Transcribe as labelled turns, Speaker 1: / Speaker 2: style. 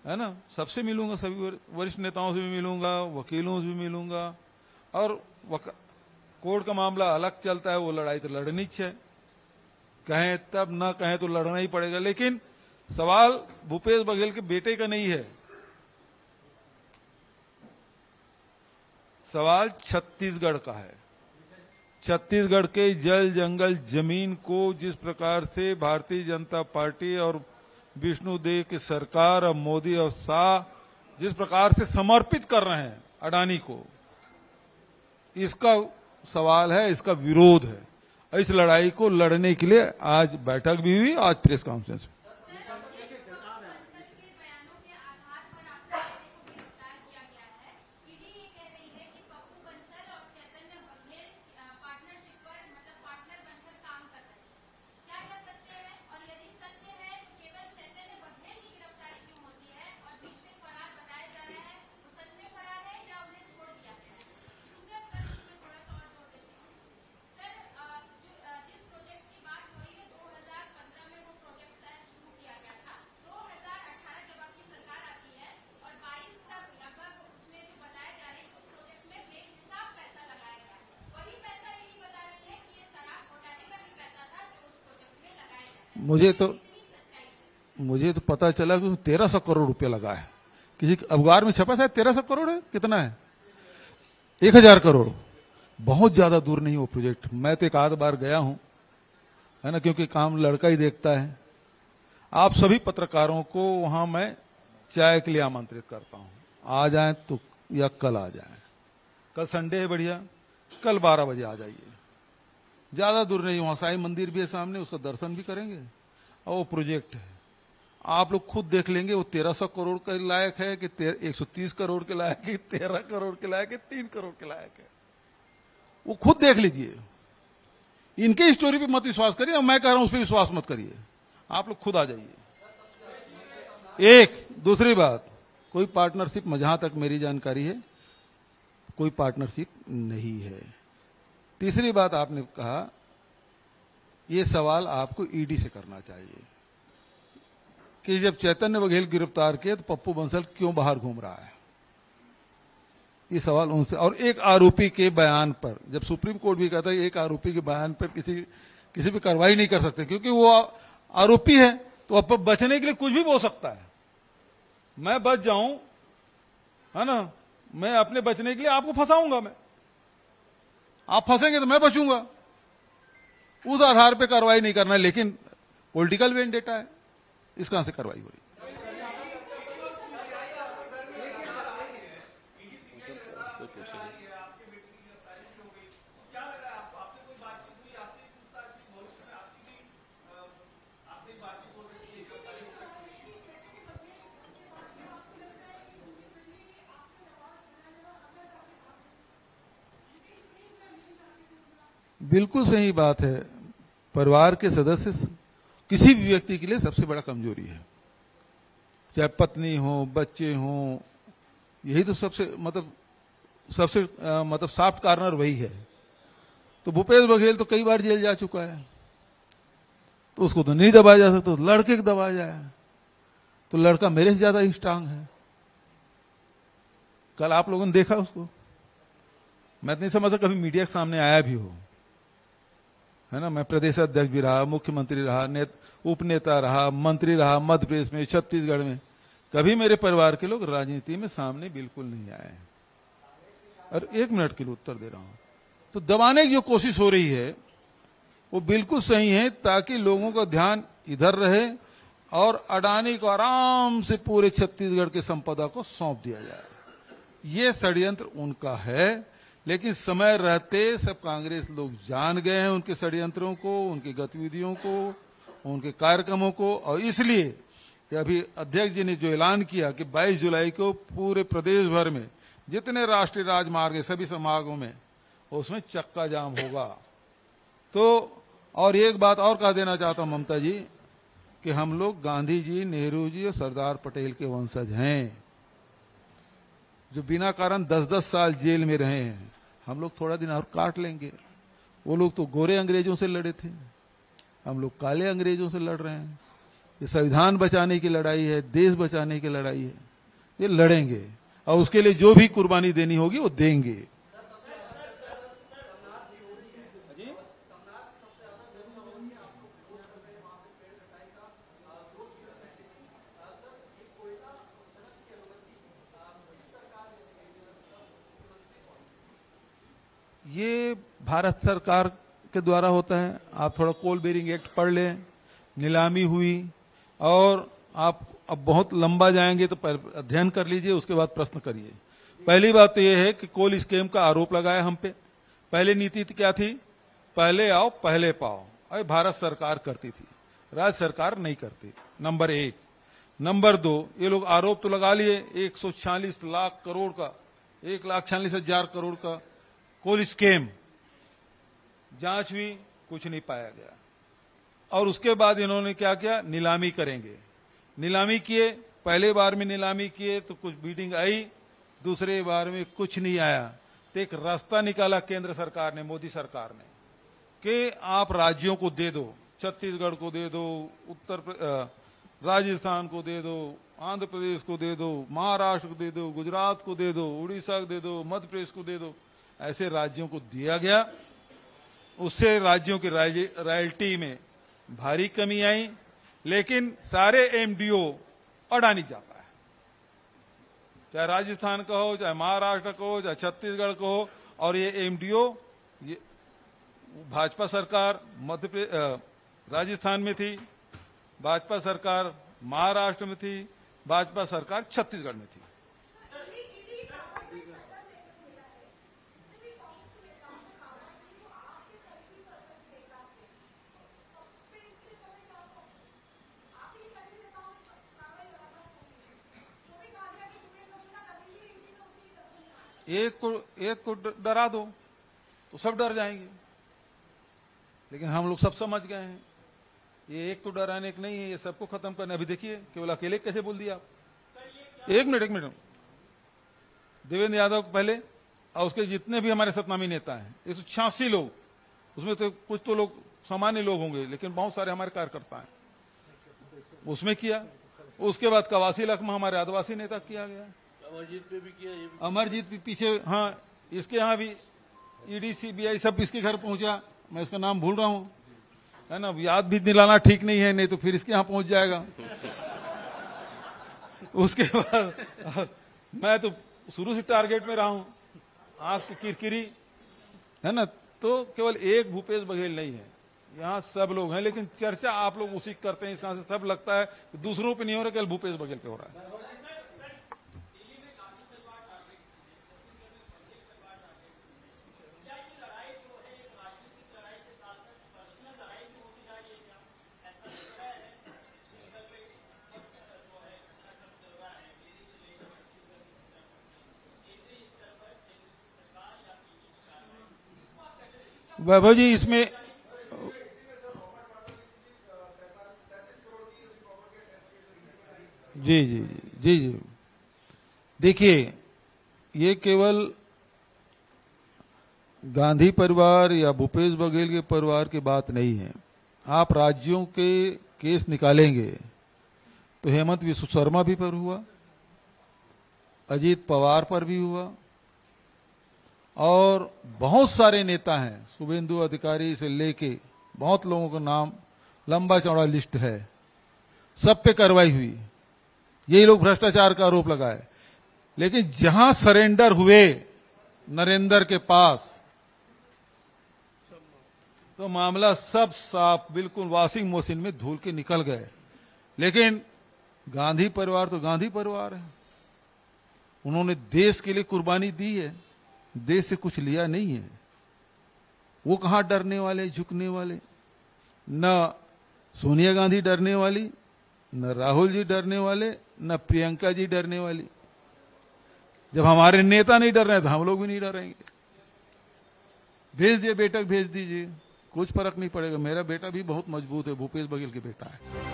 Speaker 1: है ना, सबसे मिलूंगा, सभी वरिष्ठ नेताओं से भी मिलूंगा, वकीलों से भी मिलूंगा। और कोर्ट का मामला अलग चलता है, वो लड़ाई तो लड़नी चाहिए, कहें तब ना कहें तो लड़ना ही पड़ेगा। लेकिन सवाल भूपेश बघेल के बेटे का नहीं है, सवाल छत्तीसगढ़ का है। छत्तीसगढ़ के जल जंगल जमीन को जिस प्रकार से भारतीय जनता पार्टी और विष्णुदेव की सरकार और मोदी और शाह जिस प्रकार से समर्पित कर रहे हैं अडानी को, इसका सवाल है, इसका विरोध है। इस लड़ाई को लड़ने के लिए आज बैठक भी हुई, आज प्रेस कॉन्फ्रेंस। मुझे तो पता चला कि 1300 करोड़ रुपया लगा है, किसी अखबार में छपा, शायद 1300 करोड़ है, कितना है, 1000 करोड़। बहुत ज्यादा दूर नहीं वो प्रोजेक्ट। मैं तो एक आध बार गया हूं, है ना, क्योंकि काम लड़का ही देखता है। आप सभी पत्रकारों को वहां मैं चाय के लिए आमंत्रित करता हूं, आ जाएं तो या कल आ जाएं। कल संडे है, बढ़िया, कल 12 बजे आ जाइए, ज्यादा दूर नहीं, वहां साईं मंदिर भी है सामने, उसका दर्शन भी करेंगे। और वो प्रोजेक्ट है, आप लोग खुद देख लेंगे वो 1300 करोड़ के लायक है कि 130 करोड़ के लायक है, 13 करोड़ के लायक है, 3 करोड़ के लायक है, वो खुद देख लीजिए। इनके स्टोरी पे मत विश्वास करिए, और मैं कह रहा हूं उस पर विश्वास मत करिए, आप लोग खुद आ जाइए। एक दूसरी बात, कोई पार्टनरशिप, जहां तक मेरी जानकारी है, कोई पार्टनरशिप नहीं है। तीसरी बात, आपने कहा ये सवाल आपको ईडी से करना चाहिए कि जब चैतन्य बघेल गिरफ्तार किए तो पप्पू बंसल क्यों बाहर घूम रहा है, ये सवाल उनसे। और एक आरोपी के बयान पर, जब सुप्रीम कोर्ट भी कहता है एक आरोपी के बयान पर किसी भी कार्रवाई नहीं कर सकते क्योंकि वो आरोपी है, तो अब बचने के लिए कुछ भी बोल सकता है। मैं बच जाऊं, है ना, मैं अपने बचने के लिए आपको फंसाऊंगा, मैं, आप फंसेंगे तो मैं बचूंगा, उस आधार पे कार्रवाई नहीं करना है। लेकिन पॉलिटिकल वेंडेटा है, इस कहां से कार्रवाई हो रही? बिल्कुल सही बात है। परिवार के सदस्य किसी भी व्यक्ति के लिए सबसे बड़ा कमजोरी है, चाहे पत्नी हो, बच्चे हो, यही तो सबसे सॉफ्ट कार्नर वही है। तो भूपेश बघेल तो कई बार जेल जा चुका है, तो उसको तो नहीं दबाया जा सकता, तो लड़के को दबाया जाए, तो लड़का मेरे से ज्यादा स्ट्रांग है। कल आप लोगों ने देखा उसको, मैं नहीं समझता कभी मीडिया के सामने आया भी हो, है ना। मैं प्रदेश अध्यक्ष भी रहा, मुख्यमंत्री रहा, उपनेता रहा, मंत्री रहा, मध्य प्रदेश में, छत्तीसगढ़ में, कभी मेरे परिवार के लोग राजनीति में सामने बिल्कुल नहीं आए। और 1 मिनट के लिए उत्तर दे रहा हूं। तो दबाने की जो कोशिश हो रही है वो बिल्कुल सही है, ताकि लोगों का ध्यान इधर रहे और अडानी को आराम से पूरे छत्तीसगढ़ की संपदा को सौंप दिया जाए। ये षड्यंत्र उनका है, लेकिन समय रहते सब कांग्रेस लोग जान गए हैं उनके षड्यंत्रों को, उनकी गतिविधियों को, उनके कार्यक्रमों को। और इसलिए अभी अध्यक्ष जी ने जो ऐलान किया कि 22 जुलाई को पूरे प्रदेश भर में जितने राष्ट्रीय राजमार्ग है सभी संभागों में उसमें चक्का जाम होगा। तो और एक बात और कह देना चाहता हूं ममता जी, कि हम लोग गांधी जी, नेहरू जी और सरदार पटेल के वंशज हैं, जो बिना कारण 10-10 साल जेल में रहे हैं। हम लोग थोड़ा दिन और काट लेंगे। वो लोग तो गोरे अंग्रेजों से लड़े थे, हम लोग काले अंग्रेजों से लड़ रहे हैं। ये संविधान बचाने की लड़ाई है, देश बचाने की लड़ाई है। ये लड़ेंगे और उसके लिए जो भी कुर्बानी देनी होगी वो देंगे। ये भारत सरकार के द्वारा होता है। आप थोड़ा कोल बेरिंग एक्ट पढ़ लें, नीलामी हुई, और आप अब बहुत लंबा जाएंगे तो अध्ययन कर लीजिए, उसके बाद प्रश्न करिए। पहली बात तो यह है कि कोल स्कीम का आरोप लगाया हम पे। पहले नीति क्या थी? पहले आओ पहले पाओ। अरे भारत सरकार करती थी, राज्य सरकार नहीं करती, नंबर 1। नंबर 2, ये लोग आरोप तो लगा लिए 146 लाख करोड़ का, 1,46,000 करोड़ का कोल स्कीम। जांच हुई, कुछ नहीं पाया गया। और उसके बाद इन्होंने क्या किया? नीलामी करेंगे। नीलामी किए, पहले बार में नीलामी किए तो कुछ बीडिंग आई, दूसरे बार में कुछ नहीं आया। तो एक रास्ता निकाला केंद्र सरकार ने, मोदी सरकार ने, कि आप राज्यों को दे दो, छत्तीसगढ़ को दे दो, राजस्थान को दे दो, आंध्र प्रदेश को दे दो, महाराष्ट्र को दे दो, गुजरात को दे दो, उड़ीसा को दे दो, मध्य प्रदेश को दे दो। ऐसे राज्यों को दिया गया। उससे राज्यों की रॉयल्टी में भारी कमी आई, लेकिन सारे एमडीओ अडानी जाता है, चाहे राजस्थान का हो, चाहे महाराष्ट्र का हो, चाहे छत्तीसगढ़ का हो। और ये एमडीओ, ये भाजपा सरकार राजस्थान में थी, भाजपा सरकार महाराष्ट्र में थी, भाजपा सरकार छत्तीसगढ़ में थी। एक को डरा दो तो सब डर जाएंगे, लेकिन हम लोग सब समझ गए हैं ये एक को डराने के नहीं है, ये सबको खत्म करने। अभी देखिए केवल अकेले कैसे बोल दिया आप। एक मिनट। देवेंद्र यादव को पहले, और उसके जितने भी हमारे सतनामी नेता हैं, 186 लोग, उसमें तो कुछ तो लोग सामान्य लोग होंगे, लेकिन बहुत सारे हमारे कार्यकर्ता हैं, उसमें किया। उसके बाद कवासी लाख में हमारे आदिवासी नेता किया गया, अमरजीत पे भी किया, अमरजीत भी पीछे। हाँ, इसके यहाँ भी ईडी सीबीआई सब इसके घर पहुंचा, मैं इसका नाम भूल रहा हूं, है ना, याद भी दिलाना ठीक नहीं है, नहीं तो फिर इसके यहाँ पहुंच जाएगा। उसके बाद मैं तो शुरू से टारगेट में रहा हूं, आंख की किरकिरी, है ना। तो केवल एक भूपेश बघेल नहीं है, यहाँ सब लोग हैं, लेकिन चर्चा आप लोग उसी करते हैं, इस तरह से सब लगता है कि दूसरों पे नहीं हो रहा, केवल भूपेश बघेल पे हो रहा है। वैभव जी, इसमें जी देखिए, ये केवल गांधी परिवार या भूपेश बघेल के परिवार की बात नहीं है। आप राज्यों के केस निकालेंगे तो हेमंत विश्व शर्मा भी पर हुआ, अजीत पवार पर भी हुआ, और बहुत सारे नेता हैं, शुभेंदु अधिकारी से लेके बहुत लोगों का नाम, लंबा चौड़ा लिस्ट है, सब पे कार्रवाई हुई। यही लोग भ्रष्टाचार का आरोप लगाए, लेकिन जहां सरेंडर हुए नरेंद्र के पास, तो मामला सब साफ, बिल्कुल वॉशिंग मशीन में धुल के निकल गए। लेकिन गांधी परिवार तो गांधी परिवार है, उन्होंने देश के लिए कुर्बानी दी है, देश से कुछ लिया नहीं है। वो कहां डरने वाले, झुकने वाले? न सोनिया गांधी डरने वाली, न राहुल जी डरने वाले, न प्रियंका जी डरने वाली। जब हमारे नेता नहीं डर रहे तो हम लोग भी नहीं डरेंगे। भेज दिए बेटा, भेज दीजिए, कुछ फर्क नहीं पड़ेगा। मेरा बेटा भी बहुत मजबूत है, भूपेश बघेल के बेटा है।